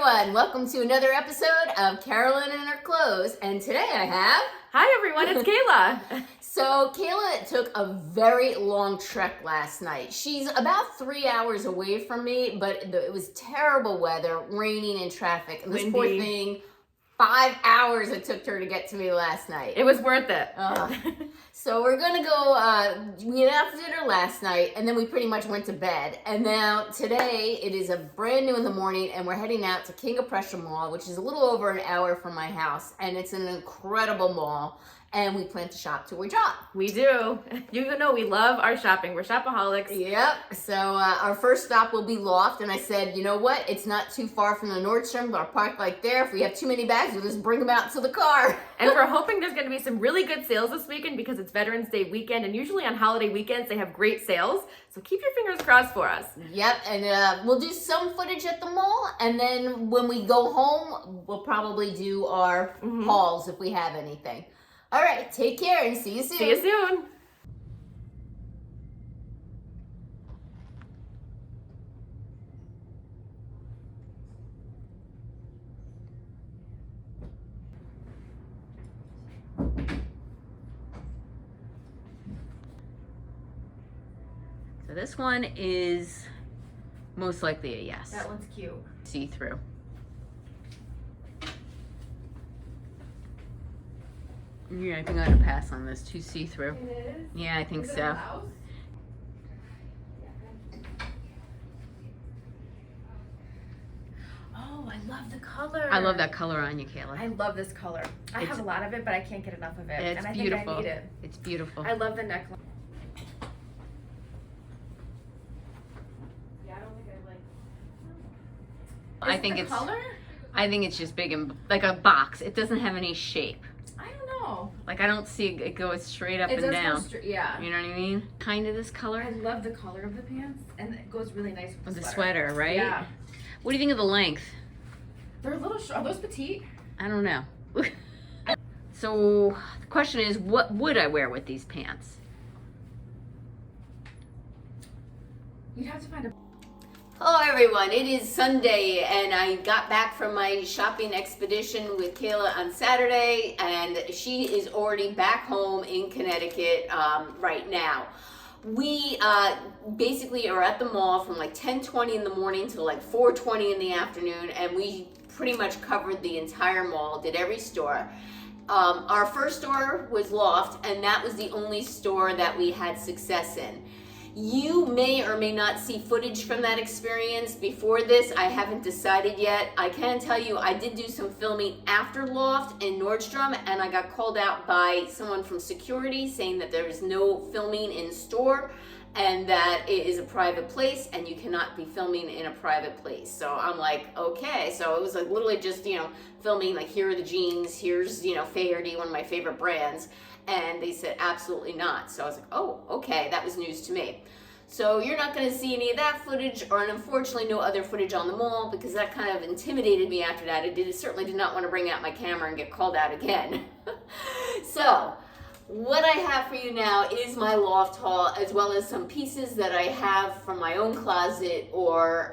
everyone, welcome to another episode of Carolyn and Her Clothes, and today I have... Hi everyone, it's Kayla. So Kayla took a very long trek last night. She's about 3 hours away from me, but it was terrible weather, raining and traffic, and this Windy. poor thing, 5 hours it took her to get to me last night. It was worth it. So we're gonna go, we had out for dinner last night, and then we pretty much went to bed. And now today, it is a brand new in the morning, and we're heading out to King of Prussia Mall, which is a little over an hour from my house. And it's an incredible mall, and we plan to shop till we drop. We do. You know we love our shopping. We're shopaholics. Yep. So our first stop will be Loft, and I said, you know what? It's not too far from the Nordstrom, but I'll park like there. If we have too many bags, we'll just bring them out to the car. And we're hoping there's going to be some really good sales this weekend because it's Veterans Day weekend, and usually on holiday weekends they have great sales. So keep your fingers crossed for us. Yep, and we'll do some footage at the mall, and then when we go home, we'll probably do our hauls if we have anything. All right, take care and see you soon. See you soon. So this one is most likely a yes. That one's cute. See-through. Yeah, I think I'm gonna pass on this. Too see-through. It is? Yeah, I think Is it so. a blouse? Oh, I love the color. I love that color on you, Kayla. I love this color. I have a lot of it, but I can't get enough of it. It's and I beautiful. think I need it. It's beautiful. I love the neckline. Yeah, I don't think I like. I think the it's color? I think it's just big and like a box. It doesn't have any shape. I don't know. Like I don't see it go straight up It and does down. go straight, yeah. You know what I mean? Kind of this color I love the color of the pants, and it goes really nice with with the the sweater, right? Yeah. What do you think of the length? They're a little short. Are those petite? I don't know. So the question is, what would I wear with these pants? You'd have to find a. Hello everyone, it is Sunday and I got back from my shopping expedition with Kayla on Saturday, and she is already back home in Connecticut right now. We basically are at the mall from like 10:20 in the morning to like 4:20 in the afternoon, and we pretty much covered the entire mall, did every store. Our first store was Loft, and that was the only store that we had success in. You may or may not see footage from that experience before this. I haven't decided yet. I can tell you I did do some filming after Loft in Nordstrom, and I got called out by someone from security saying that there is no filming in store and that it is a private place and you cannot be filming in a private place. So I'm like, okay. So it was like literally just, filming like, here are the jeans, here's, Faherty, one of my favorite brands. And they said, absolutely not. So I was like, oh, okay, that was news to me. So you're not gonna see any of that footage, or unfortunately no other footage on the mall, because that kind of intimidated me after that. I certainly did not want to bring out my camera and get called out again. So what I have for you now is my Loft haul, as well as some pieces that I have from my own closet, or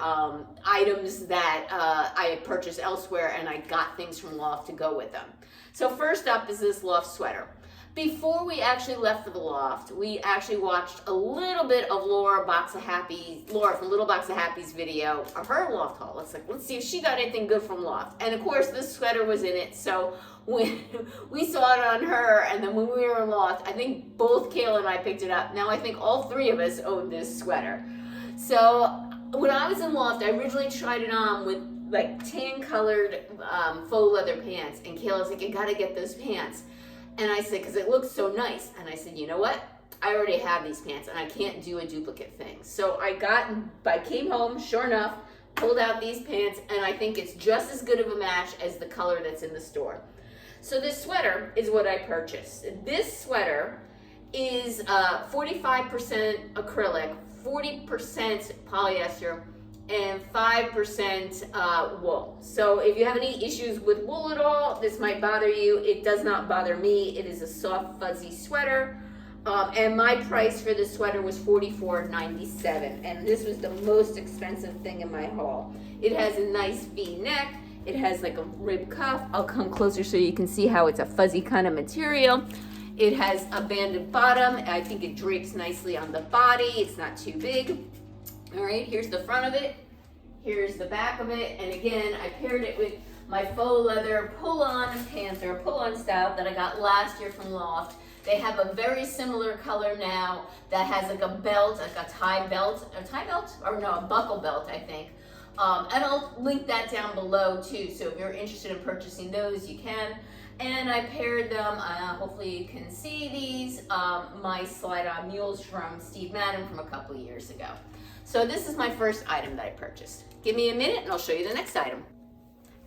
items that I purchased elsewhere and I got things from Loft to go with them. So first up is this Loft sweater. Before we actually left for the Loft, we actually watched a little bit of Laura from Little Box of Happy's video of her Loft haul. Let's see if she got anything good from Loft. And of course, this sweater was in it, so when we saw it on her, and then when we were in Loft, I think both Kayla and I picked it up. Now I think all three of us own this sweater. So when I was in Loft, I originally tried it on with like tan colored faux leather pants, and Kayla's like, you gotta get those pants. And I said, because it looks so nice. And I said, you know what? I already have these pants and I can't do a duplicate thing. So I came home, sure enough, pulled out these pants, and I think it's just as good of a match as the color that's in the store. So this sweater is what I purchased. This sweater is 45% acrylic, 40% polyester, and 5% wool. So if you have any issues with wool at all, this might bother you. It does not bother me. It is a soft, fuzzy sweater. And my price for this sweater was $44.97, and this was the most expensive thing in my haul. It has a nice V neck. It has like a rib cuff. I'll come closer so you can see how it's a fuzzy kind of material. It has a banded bottom. I think it drapes nicely on the body. It's not too big. All right, here's the front of it. Here's the back of it. And again, I paired it with my faux leather pull-on panther, pull-on style that I got last year from Loft. They have a very similar color now that has like a belt, like a tie belt, or no, a buckle belt, I think. And I'll link that down below too, so if you're interested in purchasing those, you can. And I paired them, hopefully you can see these, my slide-on mules from Steve Madden from a couple years ago. So this is my first item that I purchased. Give me a minute and I'll show you the next item.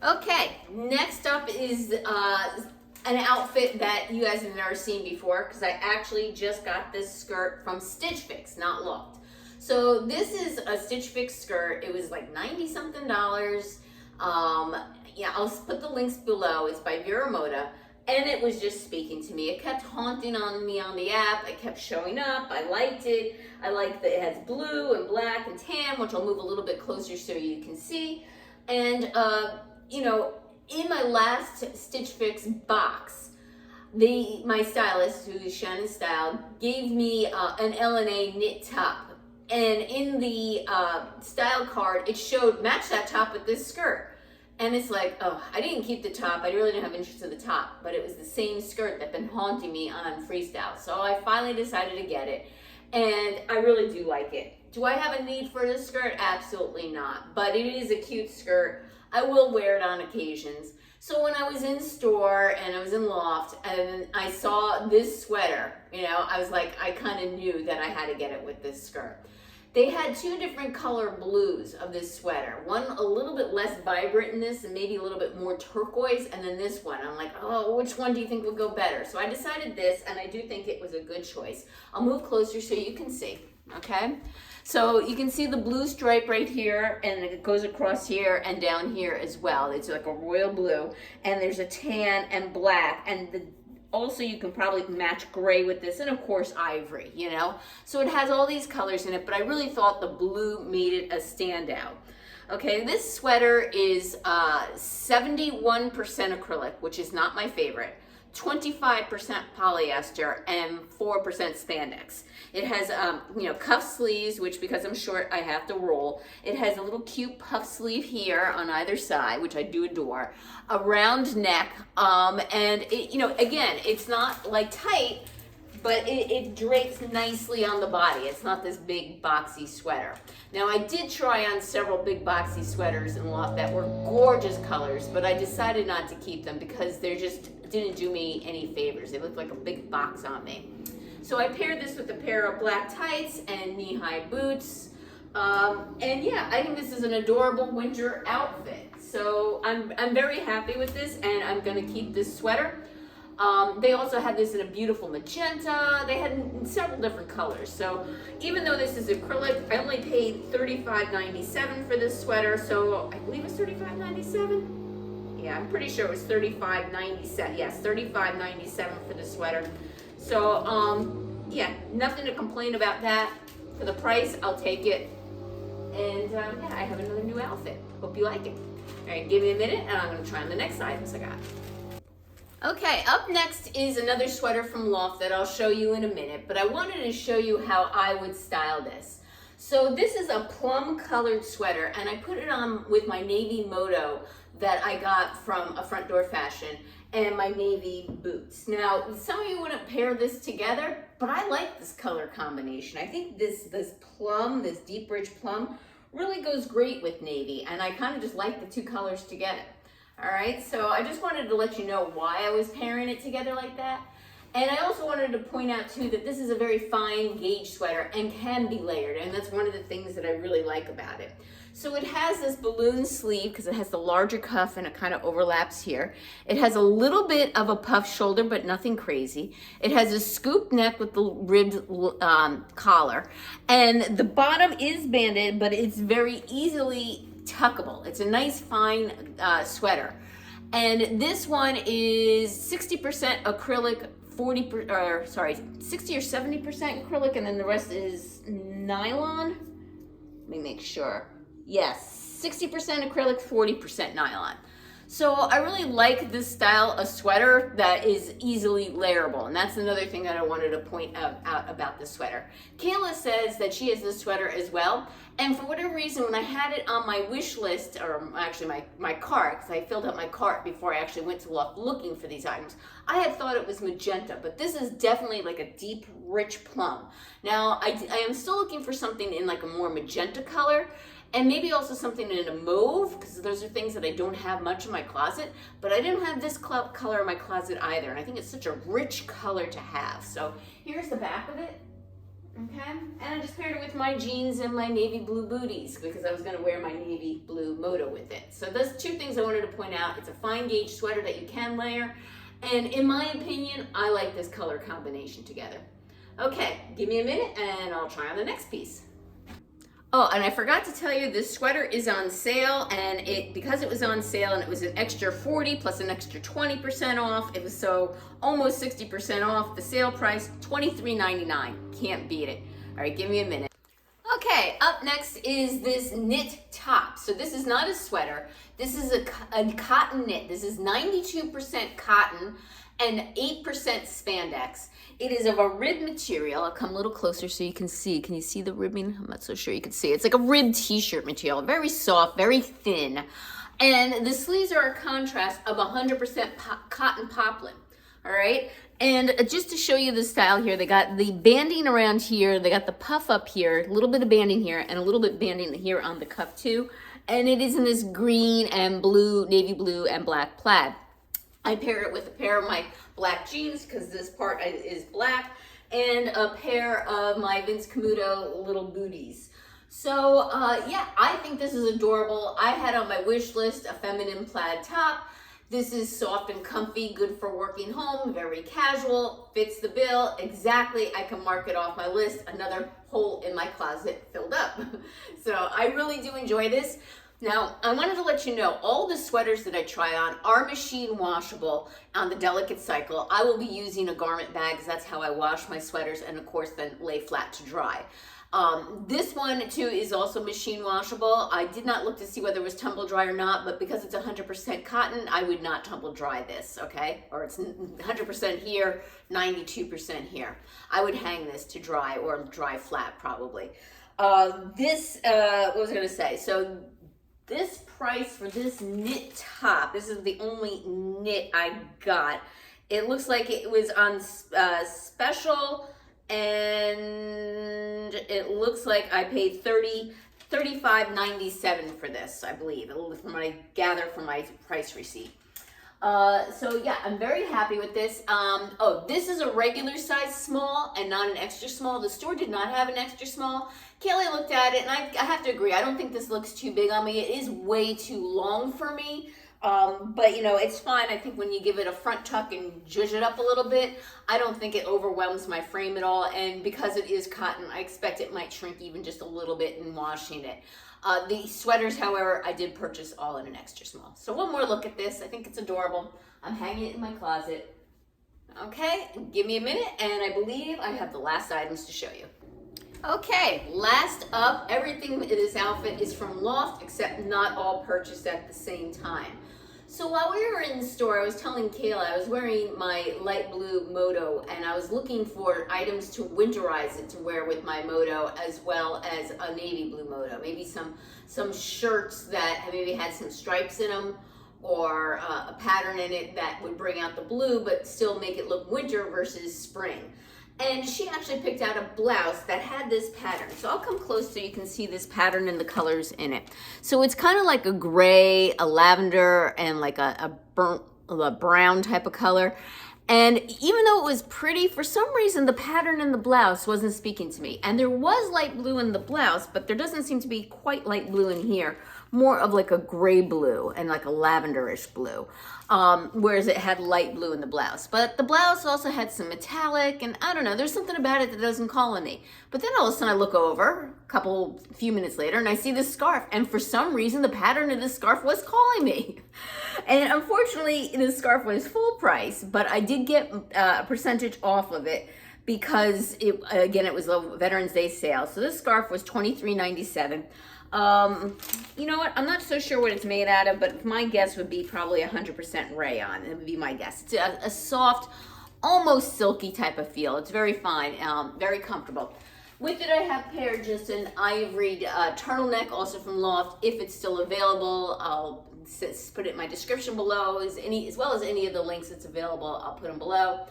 Okay, next up is an outfit that you guys have never seen before, because I actually just got this skirt from Stitch Fix, not Loft. So this is a Stitch Fix skirt. It was like 90 something dollars. Yeah, I'll put the links below. It's by Vera Moda, and it was just speaking to me. It kept haunting on me on the app. It kept showing up. I liked it. I like that it has blue and black and tan, which I'll move a little bit closer so you can see. And you know, in my last Stitch Fix box, my stylist, who is Shannon Style, gave me an L&A knit top. And in the style card, it showed, match that top with this skirt. And it's like, oh, I didn't keep the top. I really didn't have interest in the top, but it was the same skirt that's been haunting me on Freestyle. So I finally decided to get it, and I really do like it. Do I have a need for this skirt? Absolutely not, but it is a cute skirt. I will wear it on occasions. So when I was in store and I was in Loft and I saw this sweater, you know, I was like, I kind of knew that I had to get it with this skirt. They had two different color blues of this sweater. One a little bit less vibrant in this and maybe a little bit more turquoise, and then this one. I'm like, oh, which one do you think would go better? So I decided this, and I do think it was a good choice. I'll move closer so you can see, okay? So you can see the blue stripe right here, and it goes across here and down here as well. It's like a royal blue, and there's a tan and black, and also you can probably match gray with this, and of course ivory, you know? So it has all these colors in it, but I really thought the blue made it a standout. Okay, this sweater is 71% acrylic, which is not my favorite, 25% polyester, and 4% spandex. It has, you know, cuff sleeves, which because I'm short, I have to roll. It has a little cute puff sleeve here on either side, which I do adore. A round neck, and it, you know, again, it's not like tight, but it drapes nicely on the body. It's not this big boxy sweater. Now I did try on several big boxy sweaters in Loft that were gorgeous colors, but I decided not to keep them because they just didn't do me any favors. They looked like a big box on me. So I paired this with a pair of black tights and knee-high boots. And yeah, I think this is an adorable winter outfit. So I'm very happy with this, and I'm gonna keep this sweater. They also had this in a beautiful magenta. They had several different colors. So even though this is acrylic, I only paid $35.97 for this sweater. So I believe it's $35.97. Yeah, I'm pretty sure it was $35.97. Yes, $35.97 for the sweater. So yeah, nothing to complain about that. For the price, I'll take it. And yeah, I have another new outfit. Hope you like it. All right, give me a minute, and I'm gonna try on the next items I got. Okay, up next is another sweater from Loft that I'll show you in a minute, but I wanted to show you how I would style this. So this is a plum colored sweater, and I put it on with my navy moto that I got from a Front Door Fashion and my navy boots. Now, some of you wouldn't pair this together, but I like this color combination. I think this plum, this deep rich plum, really goes great with navy, and I kind of just like the two colors together. All right, so I just wanted to let you know why I was pairing it together like that. And I also wanted to point out too that this is a very fine gauge sweater and can be layered, and that's one of the things that I really like about it. So it has this balloon sleeve because it has the larger cuff and it kind of overlaps here. It has a little bit of a puff shoulder, but nothing crazy. It has a scoop neck with the ribbed collar, and the bottom is banded, but it's very easily tuckable. It's a nice fine sweater, and this one is 60% acrylic, 60 or 70% acrylic, and then the rest is nylon. Let me make sure. Yes, 60% acrylic, 40% nylon. So I really like this style of sweater that is easily layerable, and that's another thing that I wanted to point out about this sweater. Kayla says that she has this sweater as well, and for whatever reason, when I had it on my wish list, or actually my cart, because I filled out my cart before I actually went to Loft looking for these items, I had thought it was magenta, but this is definitely like a deep, rich plum. Now, I am still looking for something in like a more magenta color, and maybe also something in a mauve, because those are things that I don't have much in my closet, but I didn't have this color in my closet either, and I think it's such a rich color to have. So here's the back of it, okay? And I just paired it with my jeans and my navy blue booties, because I was gonna wear my navy blue moto with it. So those two things I wanted to point out. It's a fine gauge sweater that you can layer, and in my opinion, I like this color combination together. Okay, give me a minute and I'll try on the next piece. Oh, and I forgot to tell you, this sweater is on sale, and because it was on sale and it was an extra 40 plus an extra 20% off, it was so almost 60% off. The sale price, $23.99. Can't beat it. All right, give me a minute. Okay, up next is this knit top. So this is not a sweater. This is a cotton knit. This is 92% cotton and 8% spandex. It is of a rib material. I'll come a little closer so you can see. Can you see the ribbing? I'm not so sure you can see. It's like a rib t-shirt material, very soft, very thin. And the sleeves are a contrast of 100% cotton poplin, all right? And just to show you the style here, they got the banding around here, they got the puff up here, a little bit of banding here, and a little bit of banding here on the cuff too. And it is in this green and blue, navy blue and black plaid. I pair it with a pair of my black jeans, because this part is black, and a pair of my Vince Camuto little booties. So yeah, I think this is adorable. I had on my wish list a feminine plaid top. This is soft and comfy, good for working home, very casual, fits the bill exactly. I can mark it off my list. Another hole in my closet filled up. So I really do enjoy this. Now, I wanted to let you know, all the sweaters that I try on are machine washable on the Delicate Cycle. I will be using a garment bag, because that's how I wash my sweaters, and of course then lay flat to dry. This one too is also machine washable. I did not look to see whether it was tumble dry or not, but because it's 100% cotton, I would not tumble dry this, okay? Or it's 100% here, 92% here. I would hang this to dry, or dry flat probably. What was I gonna say? So this price for this knit top, this is the only knit I got. It looks like it was on special, and it looks like I paid $35.97 for this, I believe, from what I gather from my price receipt. So yeah, I'm very happy with this. Oh, this is a regular size small and not an extra small. The store did not have an extra small. Kayla looked at it, and I have to agree, I don't think this looks too big on me. It is way too long for me. But you know, it's fine. I think when you give it a front tuck and zhuzh it up a little bit, I don't think it overwhelms my frame at all. And because it is cotton, I expect it might shrink even just a little bit in washing it. The sweaters, however, I did purchase all in an extra small. So one more look at this. I think it's adorable. I'm hanging it in my closet. Okay, give me a minute, and I believe I have the last items to show you. Okay, last up, everything in this outfit is from Loft, except not all purchased at the same time. So while we were in the store, I was telling Kayla I was wearing my light blue moto, and I was looking for items to winterize it to wear with my moto, as well as a navy blue moto. Maybe some shirts that maybe had some stripes in them, or a pattern in it that would bring out the blue but still make it look winter versus spring. And she actually picked out a blouse that had this pattern. So I'll come close so you can see this pattern and the colors in it. So it's kind of like a gray, a lavender, and like a brown type of color. And even though it was pretty, for some reason the pattern in the blouse wasn't speaking to me. And there was light blue in the blouse, but there doesn't seem to be quite light blue in here. More of like a gray blue and like a lavenderish blue, whereas it had light blue in the blouse. But the blouse also had some metallic, and I don't know, there's something about it that doesn't call on me. But then all of a sudden I look over a few minutes later, and I see this scarf, and for some reason the pattern of this scarf was calling me. And unfortunately this scarf was full price, but I did get a percentage off of it, because it was a Veterans Day sale. So this scarf was $23.97. You know what? I'm not so sure what it's made out of, but my guess would be probably 100% rayon. It would be my guess. It's a soft, almost silky type of feel. It's very fine, very comfortable. With it, I have paired just an ivory turtleneck, also from Loft. If it's still available, I'll put it in my description below, as well as any of the links that's available. I'll put them below.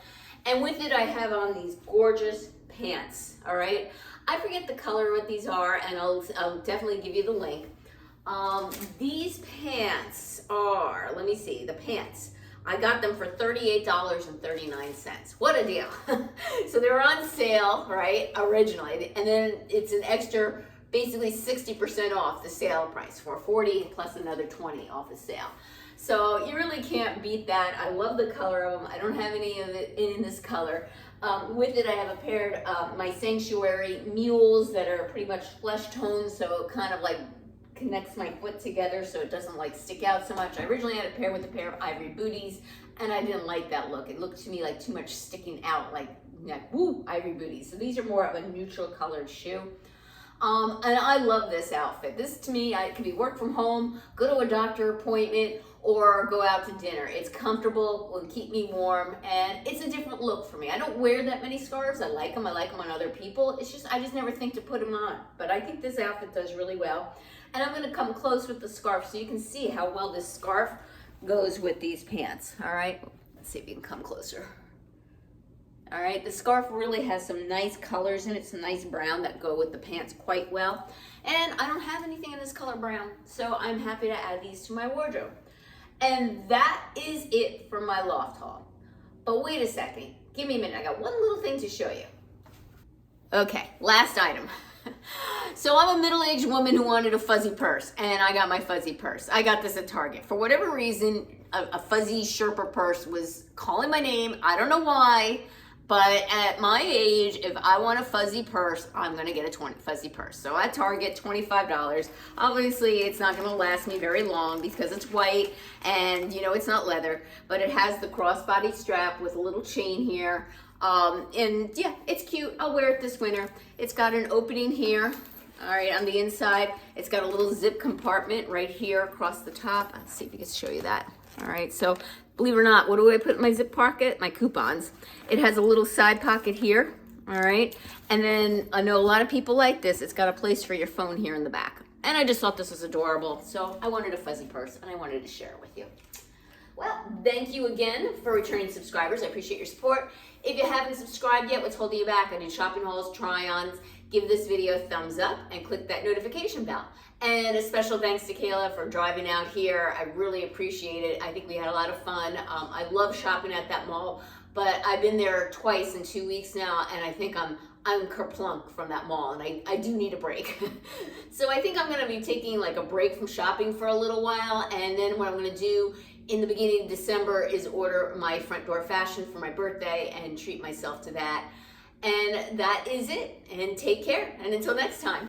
And with it, I have on these gorgeous pants. All right. I forget the color what these are, and I'll definitely give you the link. These pants are, let me see, the pants. I got them for $38.39. What a deal. So they were on sale, right, originally, and then it's an extra, basically 60% off the sale price for $40 plus another $20 off the sale. So you really can't beat that. I love the color of them. I don't have any of it in this color. With it, I have a pair of my Sanctuary mules that are pretty much flesh toned, so it kind of like connects my foot together so it doesn't like stick out so much. I originally had a pair with a pair of ivory booties, and I didn't like that look. It looked to me like too much sticking out, like woo, ivory booties. So these are more of a neutral colored shoe. And I love this outfit. This to me, I can be work from home, go to a doctor appointment, or go out to dinner. It's comfortable, will keep me warm, and it's a different look for me. I don't wear that many scarves. I like them on other people. It's just, I just never think to put them on. But I think this outfit does really well. And I'm gonna come close with the scarf so you can see how well this scarf goes with these pants, all right? Let's see if you can come closer. All right, the scarf really has some nice colors in it, some nice brown that go with the pants quite well. And I don't have anything in this color brown, so I'm happy to add these to my wardrobe. And that is it for my Loft haul. But wait a second, give me a minute. I got one little thing to show you. Okay, last item. So I'm a middle-aged woman who wanted a fuzzy purse, and I got my fuzzy purse. I got this at Target. For whatever reason, a fuzzy Sherpa purse was calling my name. I don't know why, but at my age, if I want a fuzzy purse, I'm gonna get a fuzzy purse. So at Target, $25. Obviously, it's not gonna last me very long because it's white and you know it's not leather, but it has the crossbody strap with a little chain here. And yeah, it's cute. I'll wear it this winter. It's got an opening here, all right, on the inside. It's got a little zip compartment right here across the top. Let's see if we can show you that. All right, so believe it or not, what do I put in my zip pocket? My coupons. It has a little side pocket here, all right? And then I know a lot of people like this. It's got a place for your phone here in the back. And I just thought this was adorable. So I wanted a fuzzy purse and I wanted to share it with you. Well, thank you again for returning subscribers. I appreciate your support. If you haven't subscribed yet, what's holding you back? I do shopping hauls, try-ons. Give this video a thumbs up and click that notification bell. And a special thanks to Kayla for driving out here. I really appreciate it. I think we had a lot of fun. I love shopping at that mall, but I've been there twice in 2 weeks now, and I think I'm kerplunk from that mall, and I do need a break. So I think I'm gonna be taking like a break from shopping for a little while, and then what I'm gonna do in the beginning of December is order my front door fashion for my birthday and treat myself to that. And that is it, and take care, and until next time.